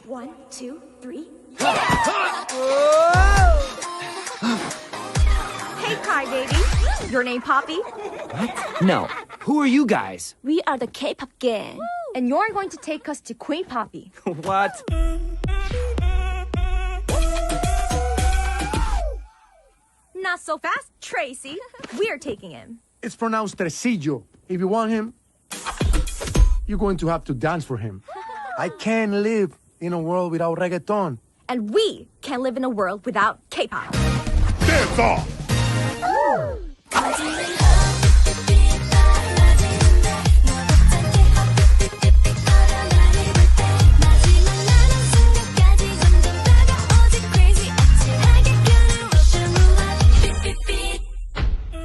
1, 2, 3. Hey, Kai, baby. Your name Poppy? What? No. Who are you guys? We are the K-pop gang. And you're going to take us to Queen Poppy. What? Not so fast, Tracy. We're taking him. It's pronounced Tresillo. If you want him, you're going to have to dance for him. I can't live in a world without reggaeton. And we can't live in a world without K-pop. Dance off!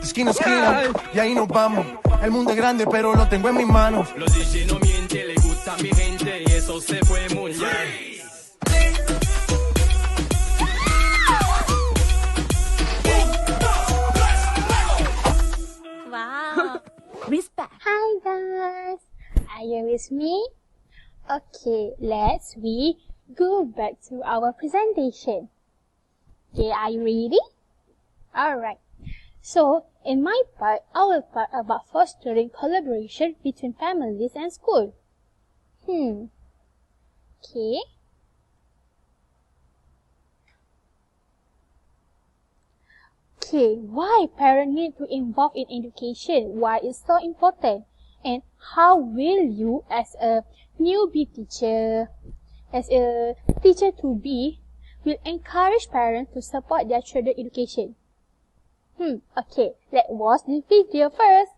Esquina, esquina, y ahí nos vamos. El mundo es grande, pero lo tengo en mis manos. Los DJ no mienten, le gusta a mi gente y eso se fue muy bien. Wow. Respect. Hi guys, are you with me? Okay, we go back to our presentation. Okay, are you ready? Alright. So, in my part, I will talk about fostering collaboration between families and school. Okay. Okay, why parents need to involve in education? Why it's so important? And how will you, as a newbie teacher, as a teacher to be, will encourage parents to support their children's education? Okay, let's watch the video first.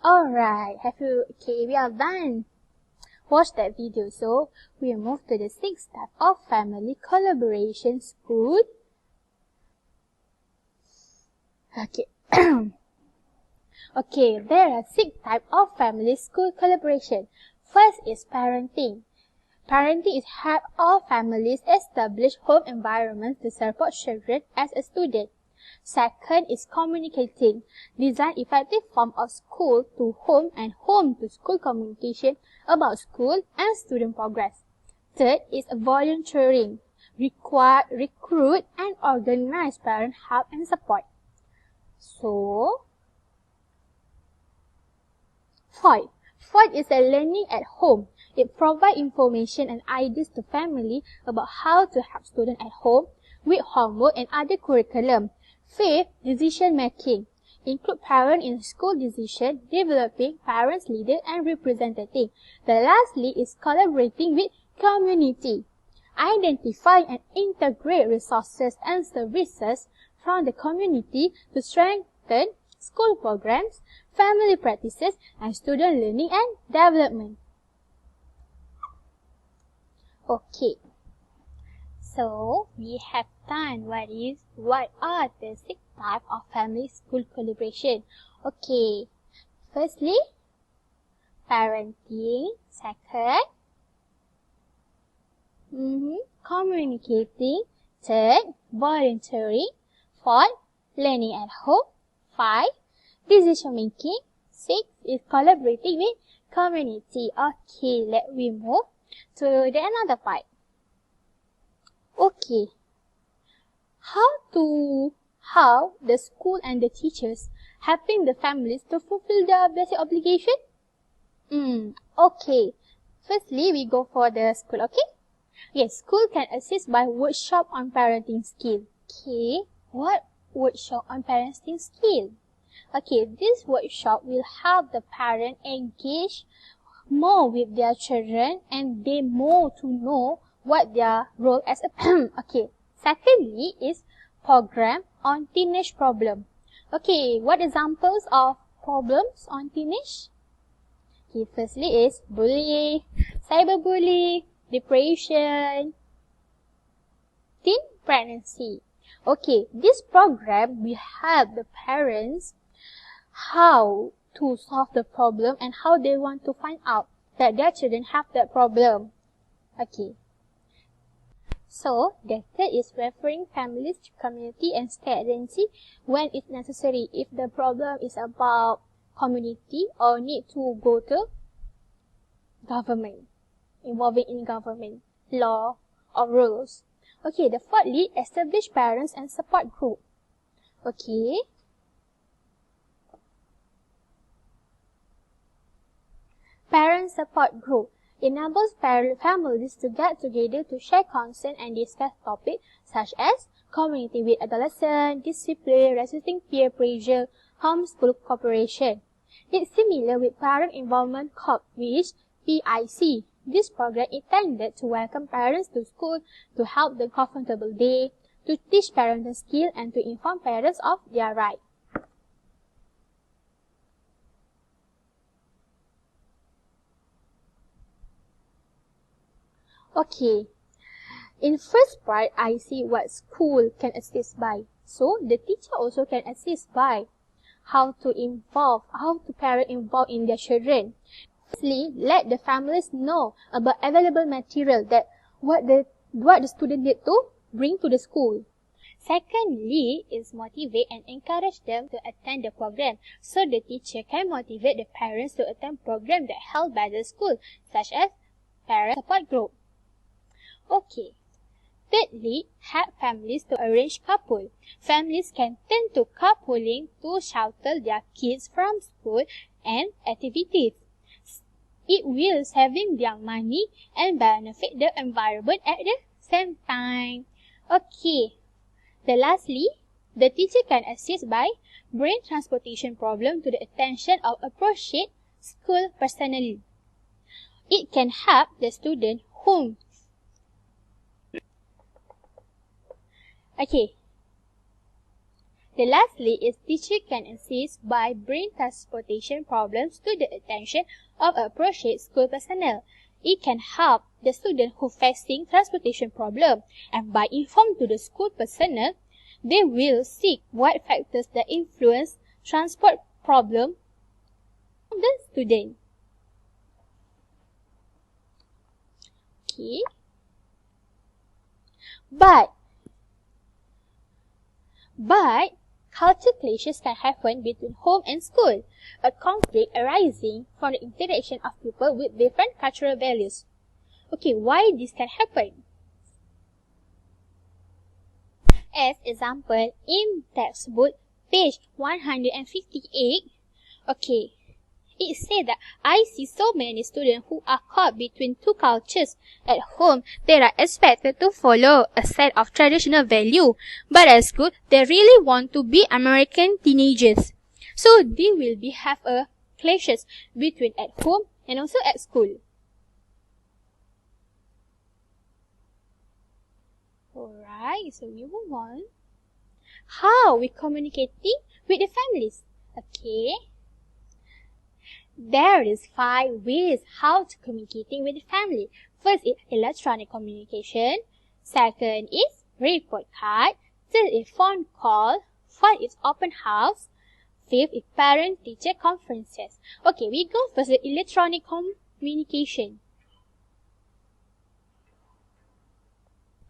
Alright, okay, we are done. Watch that video. So, we move to the 6th type of family collaboration school. Okay. Okay, there are 6 types of family school collaboration. First is parenting. Parenting is help all families establish home environments to support children as a student. Second is communicating. Design effective form of school to home and home to school communication about school and student progress. Third is volunteering. Recruit and organize parent help and support. So, fourth is a learning at home. It provides information and ideas to family about how to help students at home with homework and other curriculum. Fifth, decision making. Include parents in school decision, developing parents, leader and representative. The lastly is collaborating with community. Identify and integrate resources and services from the community to strengthen school programs, family practices, and student learning and development. Okay. So, we have done what are the 6 types of family-school collaboration. Okay. Firstly, parenting. Second, communicating. Third, volunteering. Fourth, learning at home. 5, decision making. 6 is collaborating with community. Okay, let me move to the another part. Okay, how the school and the teachers helping the families to fulfill their basic obligation? Okay. Firstly, we go for the school, okay? Yes, school can assist by workshop on parenting skill. Okay, what workshop on parenting skill? Okay, this workshop will help the parent engage more with their children and they more to know what their role as a okay. Secondly is program on teenage problem. Okay, what examples of problems on teenage? Okay, firstly is bullying, cyberbullying, depression, teen pregnancy. Okay, this program will help the parents how to solve the problem and how they want to find out that their children have that problem. Okay. So, the third is referring families to community and state agency when it's necessary. If the problem is about community or need to go to government, involving in government, law or rules. Okay, the fourthly, establish parents and support group. Okay. Parent support group enables families to get together to share concern and discuss topics such as community with adolescents, discipline, resisting peer pressure, homeschool cooperation. It's similar with Parent Involvement Corps, which PIC. This program is intended to welcome parents to school, to help them comfortable day, to teach parental skill, and to inform parents of their rights. Okay, in first part, I see what school can assist by. So, the teacher also can assist by how to parent involve in their children. Firstly, let the families know about available material that what the student need to bring to the school. Secondly, is motivate and encourage them to attend the program, so the teacher can motivate the parents to attend programs that held by the school, such as parent support group. Okay. Thirdly, help families to arrange carpool. Families can turn to carpooling to shelter their kids from school and activities. It will saving their money and benefit the environment at the same time. Okay. Lastly, the teacher can assist by bring transportation problem to the attention of appropriate school personnel. It can help the student whom Okay. Lastly is teacher can assist by bring transportation problems to the attention of appropriate school personnel. It can help the student who facing transportation problem, and by inform to the school personnel, they will seek what factors that influence transport problem of the student. Okay. But culture clashes can happen between home and school, a conflict arising from the interaction of people with different cultural values. Okay, why this can happen? As example, in textbook, page 158, okay, it said that I see so many students who are caught between two cultures. At home, they are expected to follow a set of traditional values, but at school, they really want to be American teenagers. So, they will have a clashes between at home and also at school. Alright, so we move on. How we communicating with the families? Okay. There is 5 ways how to communicating with the family. First is electronic communication. Second is report card. Third is phone call. Fourth is open house. Fifth is parent-teacher conferences. Okay, we go first with electronic communication.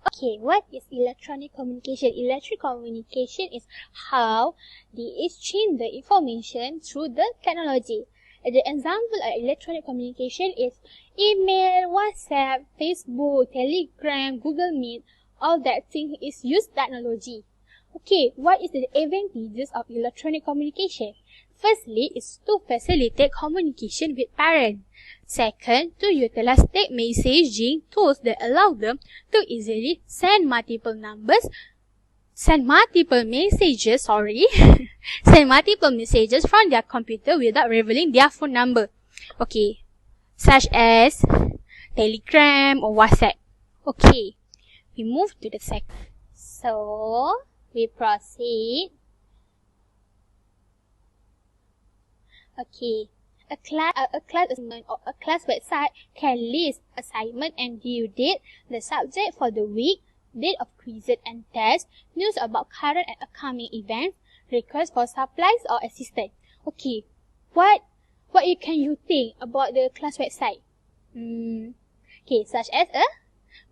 Okay, what is electronic communication? Electronic communication is how they exchange the information through the technology. The example of electronic communication is email, WhatsApp, Facebook, Telegram, Google Meet. All that thing is used technology. Okay, what is the advantages of electronic communication? Firstly, is to facilitate communication with parents. Second, to utilize text messaging tools that allow them to easily send multiple messages from their computer without revealing their phone number. Okay, such as Telegram or WhatsApp. Okay, we move to the second. So, we proceed. Okay, a class assignment or a class website can list assignment and due date, the subject for the week, date of quizzes and tests, news about current and upcoming events, requests for supplies or assistance. Okay, what can you think about the class website? Okay, such as a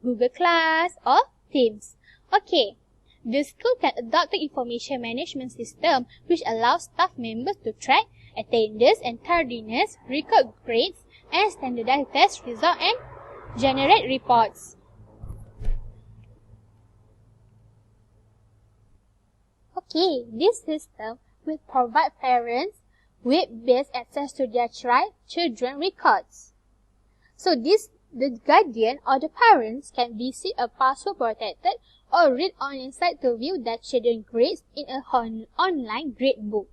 Google Class or Teams. Okay, the school can adopt the information management system which allows staff members to track attendance and tardiness, record grades, and standardize test results and generate reports. Okay, this system will provide parents with best access to their children records. So the guardian or the parents can visit a password protected or read online site to view their children's grades in an online grade book.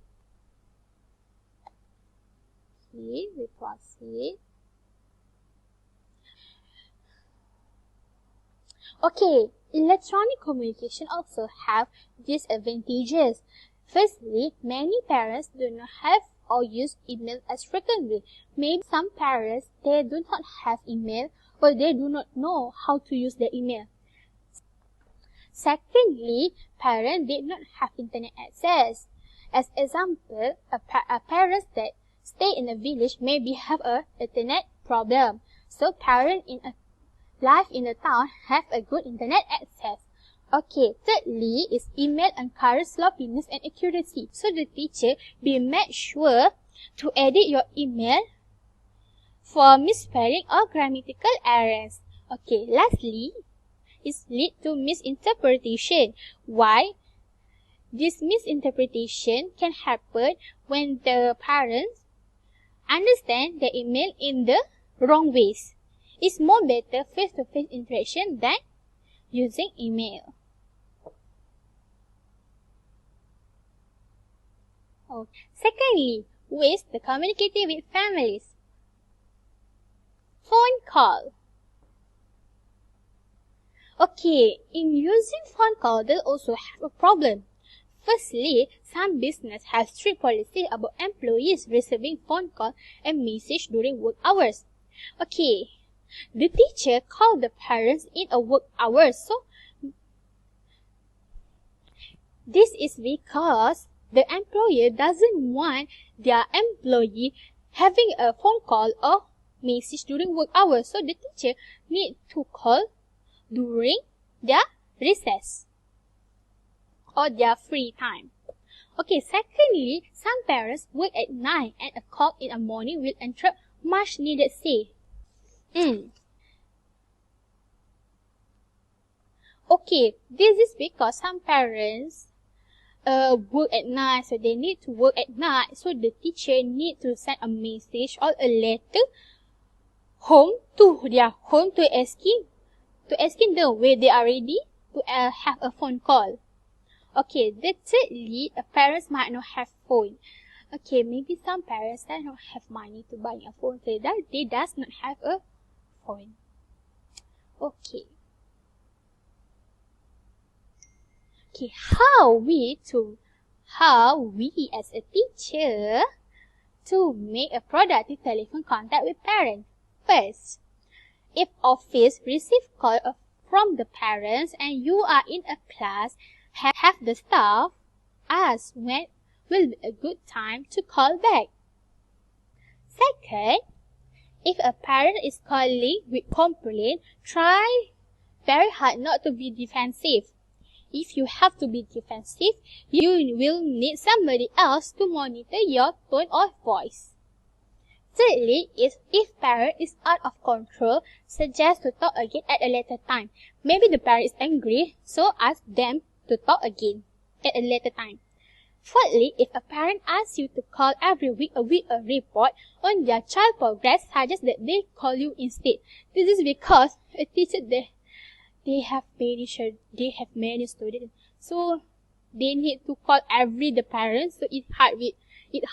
Okay, we proceed. Okay, electronic communication also have disadvantages. Firstly, many parents do not have or use email as frequently. Maybe some parents, they do not have email or they do not know how to use the email. Secondly, parents did not have internet access. As example, a parent that stay in a village maybe have a internet problem. So parents live in the town have a good internet access. Okay, thirdly is email encourage sloppiness and accuracy. So the teacher be make sure to edit your email for misspelling or grammatical errors. Okay, lastly is lead to misinterpretation. Why? This misinterpretation can happen when the parents understand the email in the wrong ways. It's more better face-to-face interaction than using email. Secondly, ways to communicate with families. Phone call. Okay, in using phone call, they also have a problem. Firstly, some business have strict policies about employees receiving phone call and message during work hours. Okay, the teacher called the parents in a work hours. So, this is because the employer doesn't want their employee having a phone call or message during work hours. So, the teacher need to call during their recess or their free time. Okay, secondly, some parents work at night and a call in the morning will interrupt much needed sleep. Okay, this is because some parents work at night, so they need to work at night. So the teacher need to send a message or a letter home to their home to asking them where they are ready to have a phone call. Okay, thirdly, parents might not have phone. Okay, maybe some parents do not have money to buy a phone, so they does not have a phone. Okay. how we as a teacher to make a productive telephone contact with parents. First, if office receive call from the parents and you are in a class, have the staff ask when will be a good time to call back. Second, if a parent is calling with complaint, try very hard not to be defensive. If you have to be defensive, you will need somebody else to monitor your tone of voice. Thirdly, if parent is out of control, suggest to talk again at a later time. Maybe the parent is angry, so ask them to talk again at a later time. Fourthly, if a parent asks you to call every week with a report on their child progress, suggest that they call you instead. This is because a teacher they have many students, so they need to call the parents. So it's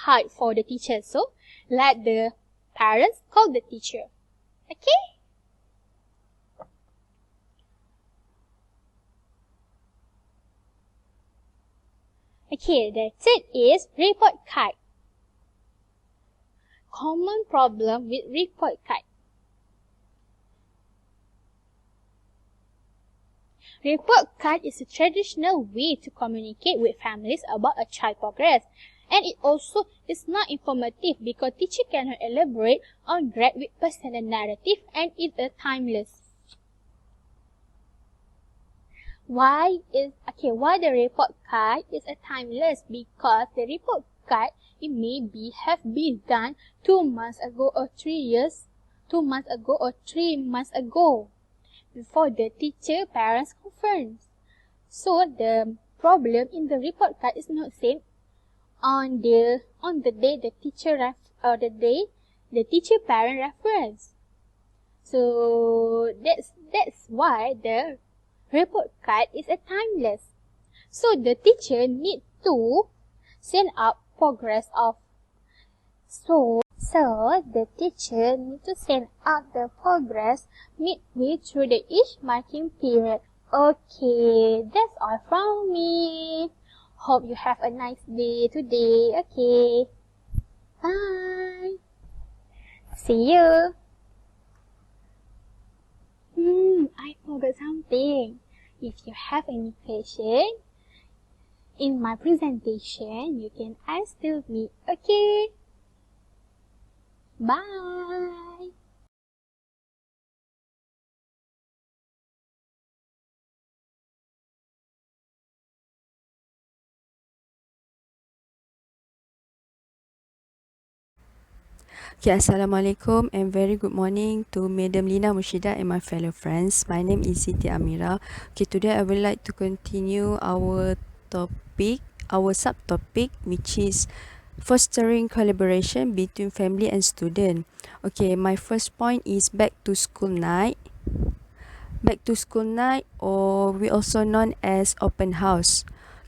hard for the teacher. So let the parents call the teacher. Okay. Okay, the third is report card. Common problem with report card. Report card is a traditional way to communicate with families about a child progress. And it also is not informative because teacher cannot elaborate on grade with personal narrative and it is timeless. Why the report card is a timeless? Because the report card, it may have been done 2 months ago or 3 months ago before the teacher parents conference. So the problem in the report card is not same on the day the teacher parent reference. So that's why the report card is a timeless. So the teacher need to send out progress of so the teacher need to send out the progress midway through the each marking period. Okay, that's all from me. Hope you have a nice day today. Okay, bye. See you. I forgot something. If you have any question in my presentation, you can ask to me. Okay. Bye. Okay, Assalamualaikum and very good morning to Madam Lina Mushida and my fellow friends. My name is Siti Amira. Okay, today I would like to continue our subtopic, which is fostering collaboration between family and student. Okay, my first point is back to school night. Back to school night, or we also known as open house.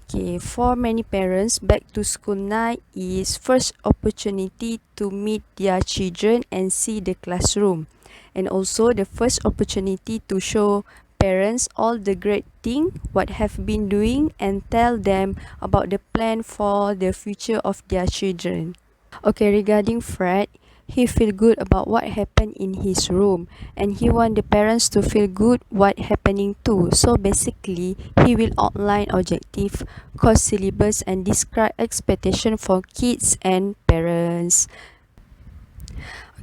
Okay, for many parents, back to school night is first opportunity to meet their children and see the classroom, and also the first opportunity to show parents all the great thing what have been doing and tell them about the plan for the future of their children. Okay, regarding Fred, he feel good about what happened in his room and he want the parents to feel good what happening too. So basically, he will outline objective, course syllabus and describe expectation for kids and parents.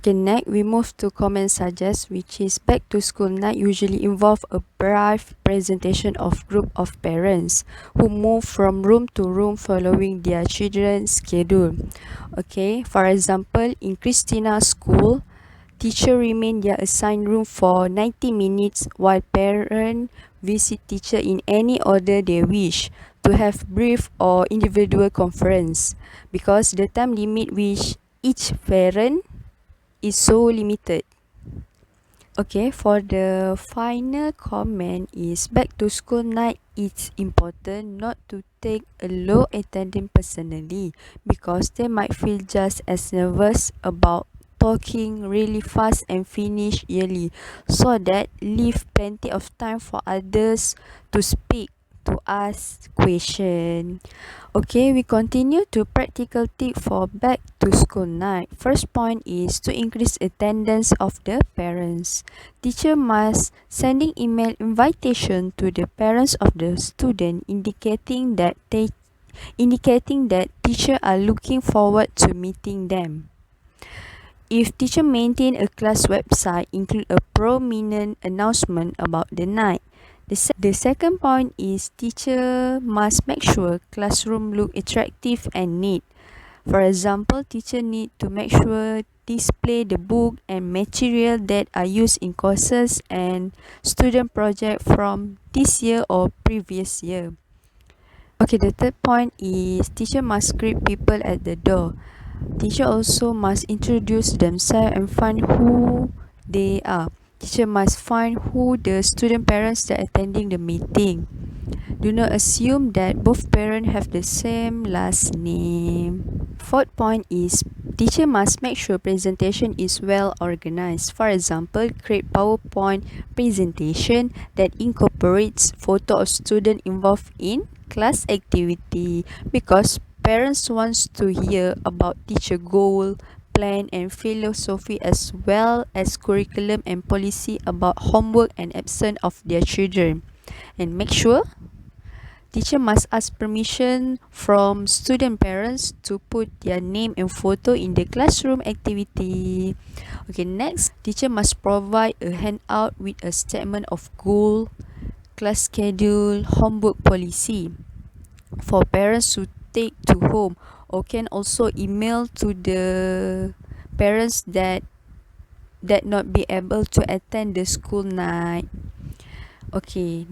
Okay, next we move to comment suggest, which is back to school night usually involve a brief presentation of group of parents who move from room to room following their children's schedule. Okay, for example, in Christina's school, teacher remain their assigned room for 90 minutes while parent visit teacher in any order they wish to have brief or individual conference because the time limit which each parent is so limited. Okay, for the final comment is back to school night, it's important not to take a low attendance personally because they might feel just as nervous about talking really fast and finish early, so that leave plenty of time for others to speak to ask question. Okay, we continue to practical tip for back to school night. First point is to increase attendance of the parents. Teacher must sending email invitation to the parents of the student indicating that teacher are looking forward to meeting them. If teacher maintain a class website, include a prominent announcement about the night. The second point is teacher must make sure classroom look attractive and neat. For example, teacher need to make sure display the book and material that are used in courses and student project from this year or previous year. Okay, the third point is teacher must greet people at the door. Teacher also must introduce themselves and find who they are. Teacher must find who the student parents that attending the meeting. Do not assume that both parents have the same last name. Fourth point is teacher must make sure presentation is well organized. For example, create PowerPoint presentation that incorporates photo of student involved in class activity because parents wants to hear about teacher goal, plan and philosophy as well as curriculum and policy about homework and absence of their children. And make sure teacher must ask permission from student parents to put their name and photo in the classroom activity. Okay, next, teacher must provide a handout with a statement of goal, class schedule, homework policy for parents to take to home, or can also email to the parents that not be able to attend the school night. Okay,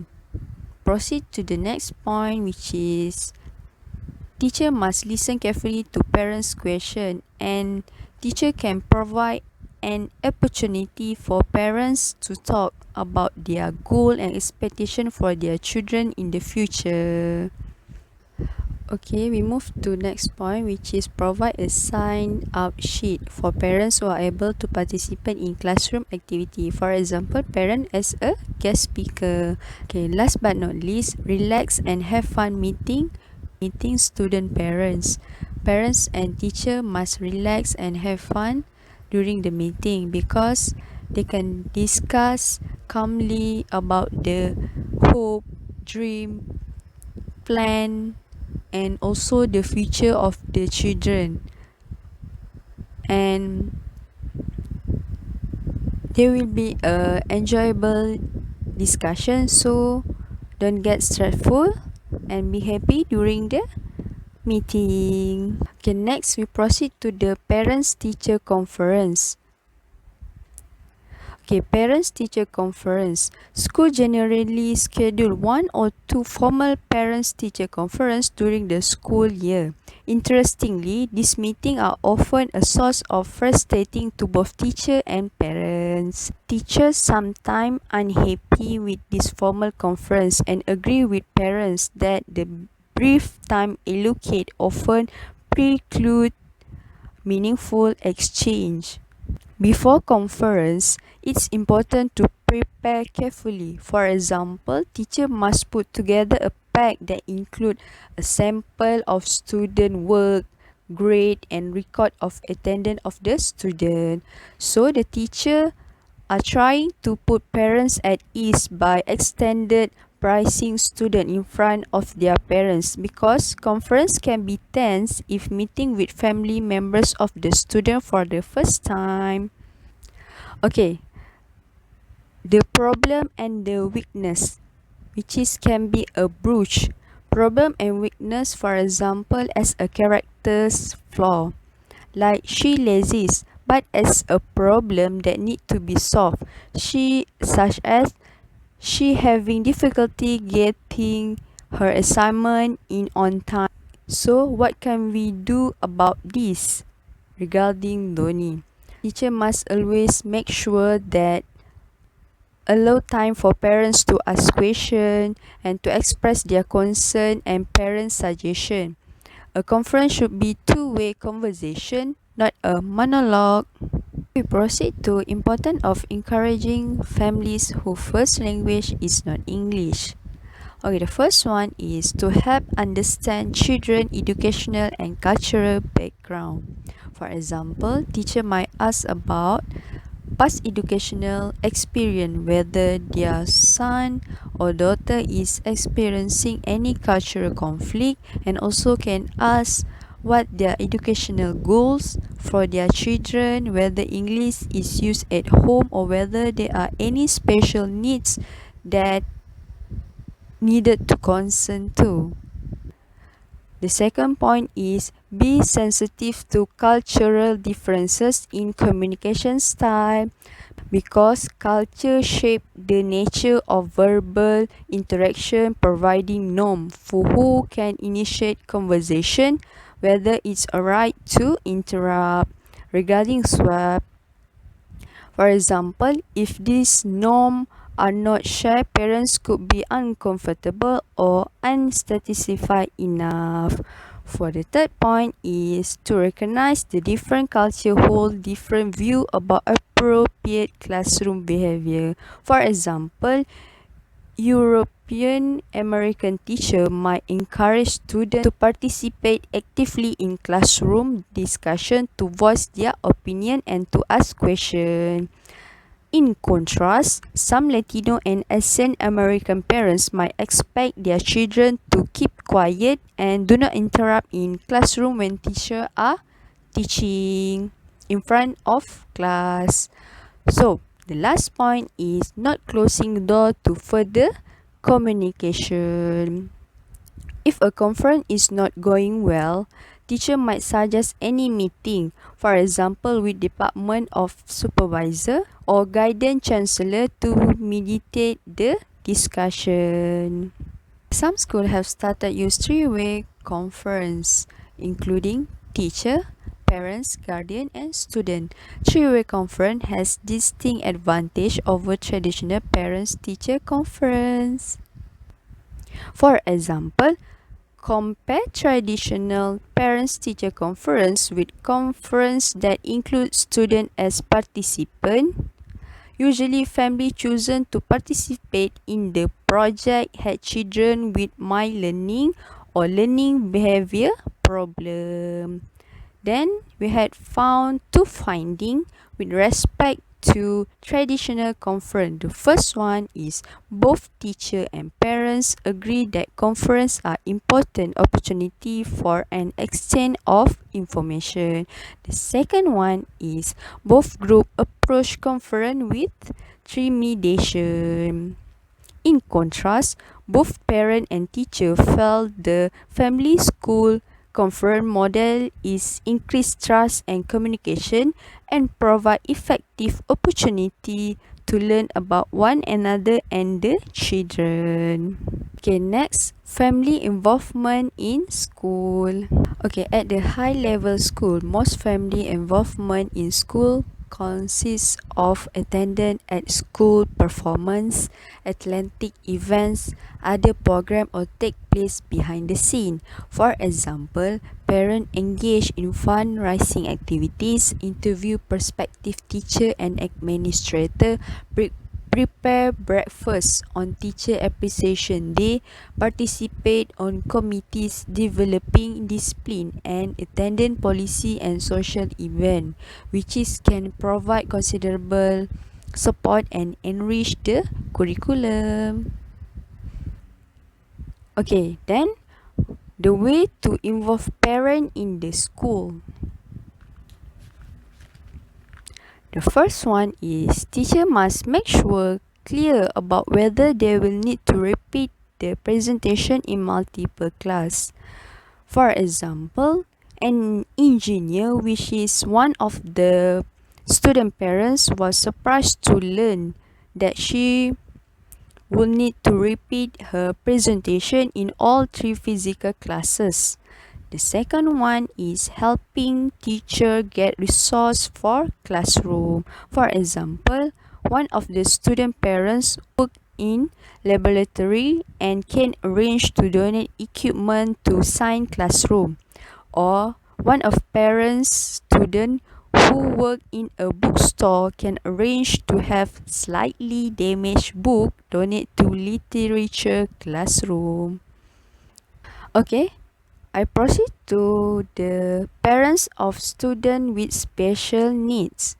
proceed to the next point, which is teacher must listen carefully to parents' question, and teacher can provide an opportunity for parents to talk about their goal and expectation for their children in the future. Okay, we move to next point, which is provide a sign up sheet for parents who are able to participate in classroom activity. For example, parent as a guest speaker. Okay, last but not least, relax and have fun meeting student parents. Parents and teacher must relax and have fun during the meeting because they can discuss calmly about the hope, dream, plan and also the future of the children, and there will be a enjoyable discussion, so don't get stressful and be happy during the meeting. Okay, next we proceed to the parents teacher conference. Okay, parents-teacher conference. School generally schedule 1 or 2 formal parents-teacher conference during the school year. Interestingly, these meetings are often a source of frustrating to both teacher and parents. Teachers sometimes unhappy with this formal conference and agree with parents that the brief time allocated often preclude meaningful exchange. Before conference, it's important to prepare carefully. For example, teacher must put together a pack that include a sample of student work, grade and record of attendance of the student. So the teacher are trying to put parents at ease by extended pricing student in front of their parents because conference can be tense if meeting with family members of the student for the first time. Okay, the problem and the weakness, which is can be a bruise. Problem and weakness, for example, as a character's flaw, like she lazy, but as a problem that need to be solved. Such as she having difficulty getting her assignment in on time. So what can we do about this regarding Doni? Teacher must always make sure that allow time for parents to ask questions and to express their concern and parent suggestion. A conference should be two-way conversation, not a monologue. We proceed to importance of encouraging families whose first language is not English. Okay, the first one is to help understand children educational and cultural background. For example, teacher might ask about past educational experience, whether their son or daughter is experiencing any cultural conflict, and also can ask what their educational goals for their children, whether English is used at home or whether there are any special needs that needed to concern to. The second point is be sensitive to cultural differences in communication style, because culture shape the nature of verbal interaction, providing norm for who can initiate conversation, whether it's alright to interrupt. Regarding swap, for example, if these norms are not shared, parents could be uncomfortable or unsatisfied enough. For the third point is to recognize the different culture hold different view about appropriate classroom behavior. For example, European American teacher might encourage students to participate actively in classroom discussion, to voice their opinion and to ask questions. In contrast, some Latino and Asian American parents might expect their children to keep quiet and do not interrupt in classroom when teachers are teaching in front of class. So, the last point is not closing door to further communication. If a conference is not going well, teacher might suggest any meeting, for example with Department of Supervisor or Guidance Chancellor, to mediate the discussion. Some schools have started use three-way conference, including teacher, parents, guardian, and student. Three-way conference has distinct advantage over traditional parents-teacher conference. For example, compare traditional parents-teacher conference with conference that include student as participant. Usually, family chosen to participate in the project had children with mild learning or learning behavior problem. Then we had found two findings with respect to traditional conference. The first one is both teacher and parents agree that conference are important opportunity for an exchange of information. The second one is both group approach conference with trepidation. In contrast, both parent and teacher felt the family school conference model is increased trust and communication and provide effective opportunity to learn about one another and the children. Okay, next, family involvement in school. Okay, at the high level school, most family involvement in school consists of attendance at school performance, athletic events, other program or take place behind the scene. For example, parents engage in fundraising activities, interview prospective teacher and administrator, prepare breakfast on Teacher Appreciation Day, participate on committees developing discipline, and attending policy and social event, which can provide considerable support and enrich the curriculum. Okay, then the way to involve parent in the school. The first one is teacher must make sure clear about whether they will need to repeat the presentation in multiple class. For example, an engineer, which is one of the student parents, was surprised to learn that she will need to repeat her presentation in all three physical classes. The second one is helping teacher get resource for classroom. For example, one of the student parents work in laboratory and can arrange to donate equipment to science classroom. Or one of parents student who work in a bookstore can arrange to have slightly damaged book donate to literature classroom. Okay, I proceed to the parents of student with special needs.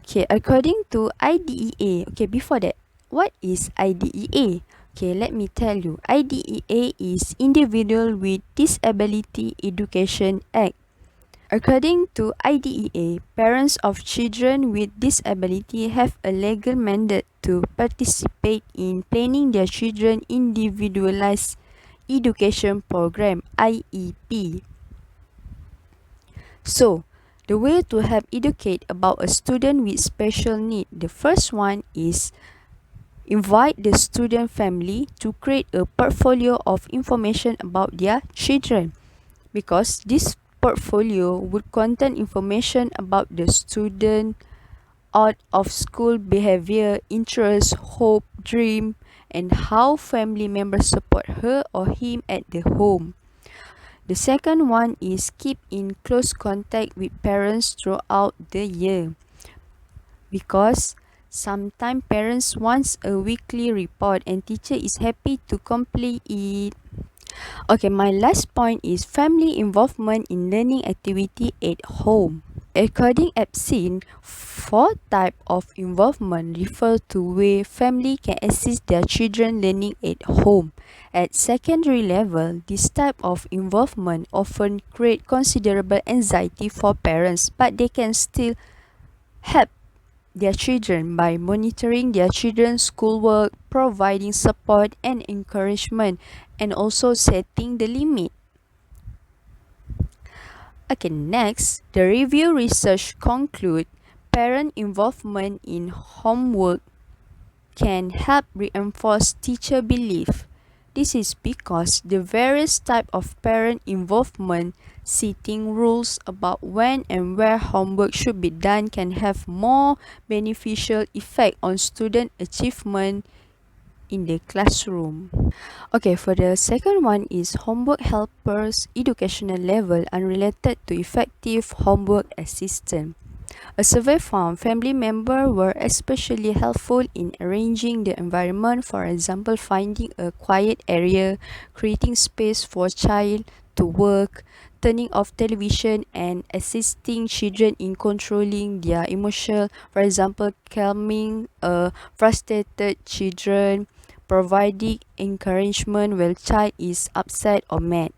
Okay, according to IDEA, okay, before that, what is IDEA? Okay, let me tell you. IDEA is Individual with Disability Education Act. According to IDEA, parents of children with disability have a legal mandate to participate in planning their children's individualized education program IEP. So, the way to help educate about a student with special need, the first one is invite the student family to create a portfolio of information about their children, because this portfolio would contain information about the student out of school behavior, interest, hope, dream, and how family members support her or him at the home. The second one is keep in close contact with parents throughout the year, because sometimes parents wants a weekly report and teacher is happy to complete it. Okay, my last point is family involvement in learning activity at home. According Epstein, four type of involvement refer to way family can assist their children learning at home. At secondary level, this type of involvement often create considerable anxiety for parents, but they can still help their children by monitoring their children's schoolwork, providing support and encouragement, and also setting the limit. Okay, next, the review research conclude parent involvement in homework can help reinforce teacher belief. This is because the various type of parent involvement, setting rules about when and where homework should be done, can have more beneficial effect on student achievement in the classroom. Okay, for the second one is homework helpers educational level unrelated to effective homework assistant. A survey found family members were especially helpful in arranging the environment, for example, finding a quiet area, creating space for child to work, turning off television, and assisting children in controlling their emotion, for example, calming a frustrated children, providing encouragement when child is upset or mad.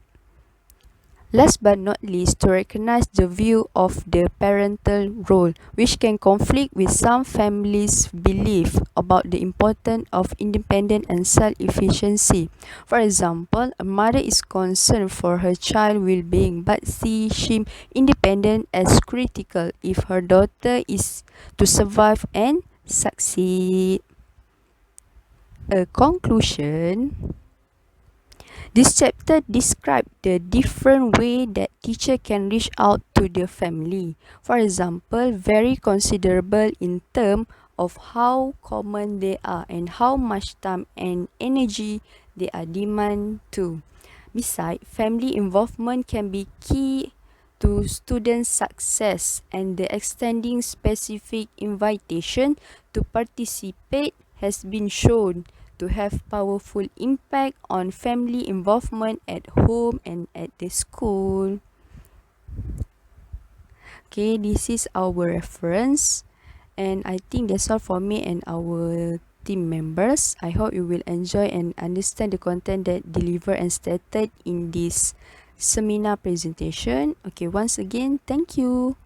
Last but not least, to recognize the view of the parental role, which can conflict with some families' belief about the importance of independence and self-efficiency. For example, a mother is concerned for her child well-being but sees him independent as critical if her daughter is to survive and succeed. A conclusion. This chapter describes the different way that teacher can reach out to the family. For example, very considerable in terms of how common they are and how much time and energy they are demand to. Besides, family involvement can be key to student success, and the extending specific invitation to participate has been shown to have powerful impact on family involvement at home and at the school. Okay, this is our reference, and I think that's all for me and our team members. I hope you will enjoy and understand the content that delivered and stated in this seminar presentation. Okay, once again, thank you.